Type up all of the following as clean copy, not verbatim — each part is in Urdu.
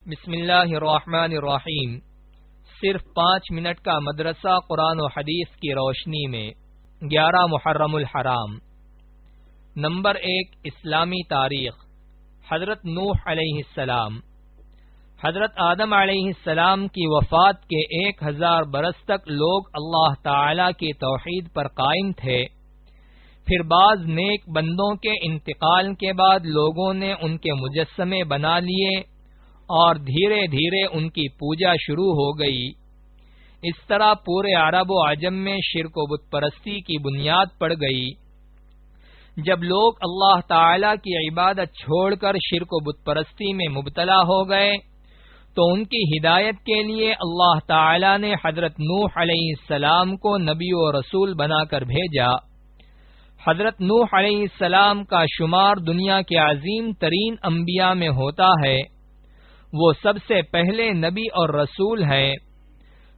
بسم اللہ الرحمن الرحیم۔ صرف 5 منٹ کا مدرسہ قرآن و حدیث کی روشنی میں 11 محرم الحرام۔ نمبر 1، اسلامی تاریخ۔ حضرت نوح علیہ السلام۔ حضرت آدم علیہ السلام کی وفات کے 1000 برس تک لوگ اللہ تعالی کی توحید پر قائم تھے۔ پھر بعض نیک بندوں کے انتقال کے بعد لوگوں نے ان کے مجسمے بنا لیے اور دھیرے دھیرے ان کی پوجا شروع ہو گئی۔ اس طرح پورے عرب و عجم میں شرک و بت پرستی کی بنیاد پڑ گئی۔ جب لوگ اللہ تعالی کی عبادت چھوڑ کر شرک و بت پرستی میں مبتلا ہو گئے تو ان کی ہدایت کے لیے اللہ تعالی نے حضرت نوح علیہ السلام کو نبی و رسول بنا کر بھیجا۔ حضرت نوح علیہ السلام کا شمار دنیا کے عظیم ترین انبیاء میں ہوتا ہے۔ وہ سب سے پہلے نبی اور رسول ہیں۔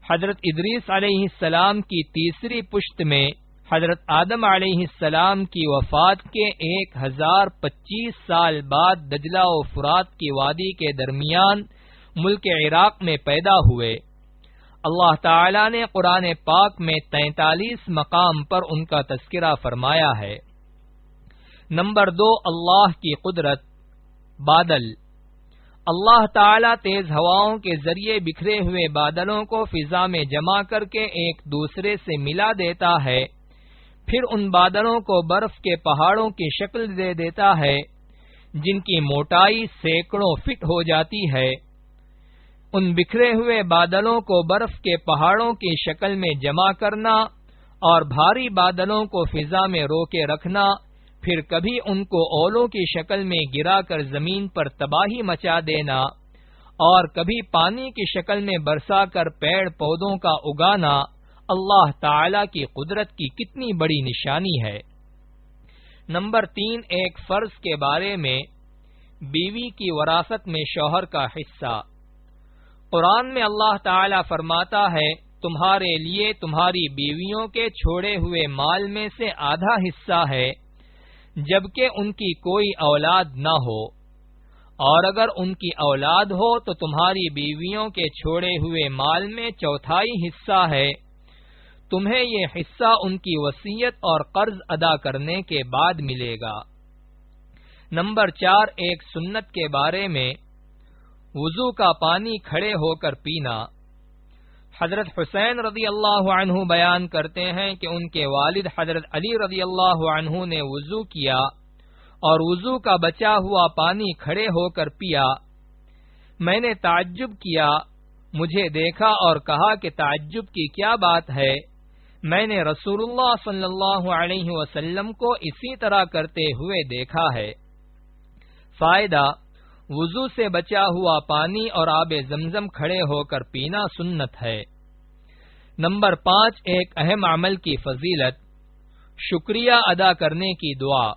حضرت ادریس علیہ السلام کی تیسری پشت میں حضرت آدم علیہ السلام کی وفات کے 1025 سال بعد دجلہ و فرات کی وادی کے درمیان ملک عراق میں پیدا ہوئے۔ اللہ تعالی نے قرآن پاک میں 43 مقام پر ان کا تذکرہ فرمایا ہے۔ نمبر 2، اللہ کی قدرت۔ بادل۔ اللہ تعالی تیز ہواؤں کے ذریعے بکھرے ہوئے بادلوں کو فضا میں جمع کر کے ایک دوسرے سے ملا دیتا ہے، پھر ان بادلوں کو برف کے پہاڑوں کی شکل دے دیتا ہے جن کی موٹائی سینکڑوں فٹ ہو جاتی ہے۔ ان بکھرے ہوئے بادلوں کو برف کے پہاڑوں کی شکل میں جمع کرنا اور بھاری بادلوں کو فضا میں روکے رکھنا، پھر کبھی ان کو اولوں کی شکل میں گرا کر زمین پر تباہی مچا دینا اور کبھی پانی کی شکل میں برسا کر پیڑ پودوں کا اگانا اللہ تعالی کی قدرت کی کتنی بڑی نشانی ہے۔ نمبر 3، ایک فرض کے بارے میں، بیوی کی وراثت میں شوہر کا حصہ۔ قرآن میں اللہ تعالی فرماتا ہے، تمہارے لیے تمہاری بیویوں کے چھوڑے ہوئے مال میں سے آدھا حصہ ہے جبکہ ان کی کوئی اولاد نہ ہو، اور اگر ان کی اولاد ہو تو تمہاری بیویوں کے چھوڑے ہوئے مال میں 1/4 حصہ ہے۔ تمہیں یہ حصہ ان کی وصیت اور قرض ادا کرنے کے بعد ملے گا۔ نمبر 4، ایک سنت کے بارے میں، وضو کا پانی کھڑے ہو کر پینا۔ حضرت حسین رضی اللہ عنہ بیان کرتے ہیں کہ ان کے والد حضرت علی رضی اللہ عنہ نے وضو کیا اور وضو کا بچا ہوا پانی کھڑے ہو کر پیا۔ میں نے تعجب کیا، مجھے دیکھا اور کہا کہ تعجب کی کیا بات ہے؟ میں نے رسول اللہ صلی اللہ علیہ وسلم کو اسی طرح کرتے ہوئے دیکھا ہے۔ فائدہ: وضو سے بچا ہوا پانی اور آب زمزم کھڑے ہو کر پینا سنت ہے۔ نمبر 5، ایک اہم عمل کی فضیلت، شکریہ ادا کرنے کی دعا۔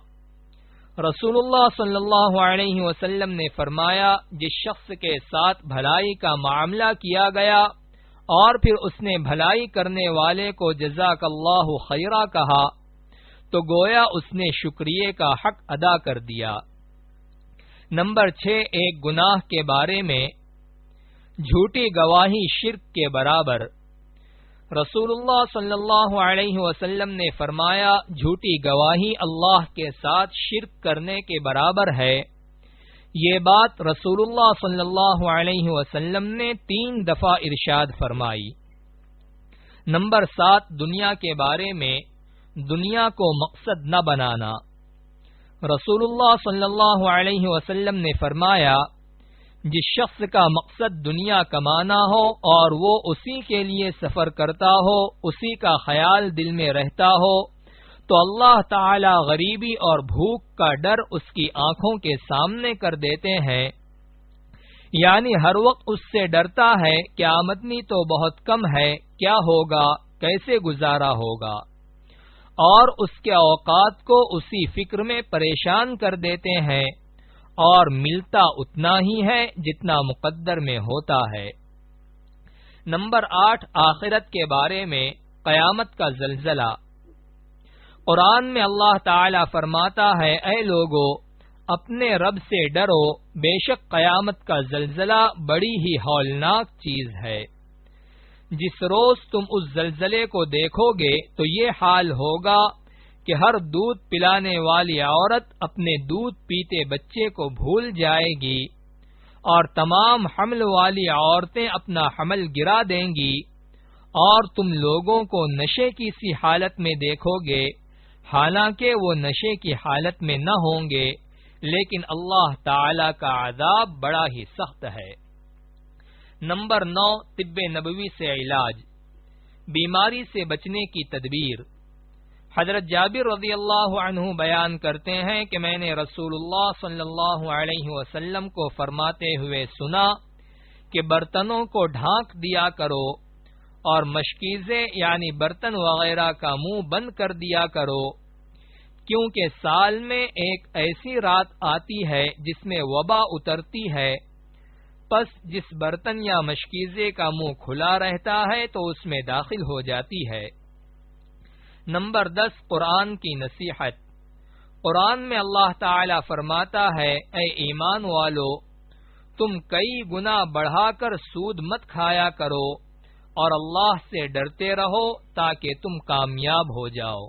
رسول اللہ صلی اللہ علیہ وسلم نے فرمایا، جس شخص کے ساتھ بھلائی کا معاملہ کیا گیا اور پھر اس نے بھلائی کرنے والے کو جزاک اللہ خیرا کہا تو گویا اس نے شکریہ کا حق ادا کر دیا۔ نمبر 6، ایک گناہ کے بارے میں، جھوٹی گواہی شرک کے برابر۔ رسول اللہ صلی اللہ علیہ وسلم نے فرمایا، جھوٹی گواہی اللہ کے ساتھ شرک کرنے کے برابر ہے۔ یہ بات رسول اللہ صلی اللہ علیہ وسلم نے 3 دفعہ ارشاد فرمائی۔ نمبر 7، دنیا کے بارے میں، دنیا کو مقصد نہ بنانا۔ رسول اللہ صلی اللہ علیہ وسلم نے فرمایا، جس شخص کا مقصد دنیا کمانا ہو اور وہ اسی کے لیے سفر کرتا ہو، اسی کا خیال دل میں رہتا ہو، تو اللہ تعالی غریبی اور بھوک کا ڈر اس کی آنکھوں کے سامنے کر دیتے ہیں، یعنی ہر وقت اس سے ڈرتا ہے کہ آمدنی تو بہت کم ہے، کیا ہوگا، کیسے گزارا ہوگا، اور اس کے اوقات کو اسی فکر میں پریشان کر دیتے ہیں، اور ملتا اتنا ہی ہے جتنا مقدر میں ہوتا ہے۔ نمبر 8، آخرت کے بارے میں، قیامت کا زلزلہ۔ قرآن میں اللہ تعالی فرماتا ہے، اے لوگو، اپنے رب سے ڈرو، بے شک قیامت کا زلزلہ بڑی ہی ہولناک چیز ہے۔ جس روز تم اس زلزلے کو دیکھو گے تو یہ حال ہوگا کہ ہر دودھ پلانے والی عورت اپنے دودھ پیتے بچے کو بھول جائے گی، اور تمام حمل والی عورتیں اپنا حمل گرا دیں گی، اور تم لوگوں کو نشے کی سی حالت میں دیکھو گے، حالانکہ وہ نشے کی حالت میں نہ ہوں گے، لیکن اللہ تعالی کا عذاب بڑا ہی سخت ہے۔ نمبر 9، طب نبوی سے علاج، بیماری سے بچنے کی تدبیر۔ حضرت جابر رضی اللہ عنہ بیان کرتے ہیں کہ میں نے رسول اللہ صلی اللہ علیہ وسلم کو فرماتے ہوئے سنا کہ برتنوں کو ڈھانک دیا کرو اور مشکیزیں یعنی برتن وغیرہ کا منہ بند کر دیا کرو، کیونکہ سال میں ایک ایسی رات آتی ہے جس میں وبا اترتی ہے، پس جس برتن یا مشکیزے کا منہ کھلا رہتا ہے تو اس میں داخل ہو جاتی ہے۔ نمبر 10، قرآن کی نصیحت۔ قرآن میں اللہ تعالی فرماتا ہے، اے ایمان والو، تم کئی گنا بڑھا کر سود مت کھایا کرو اور اللہ سے ڈرتے رہو تاکہ تم کامیاب ہو جاؤ۔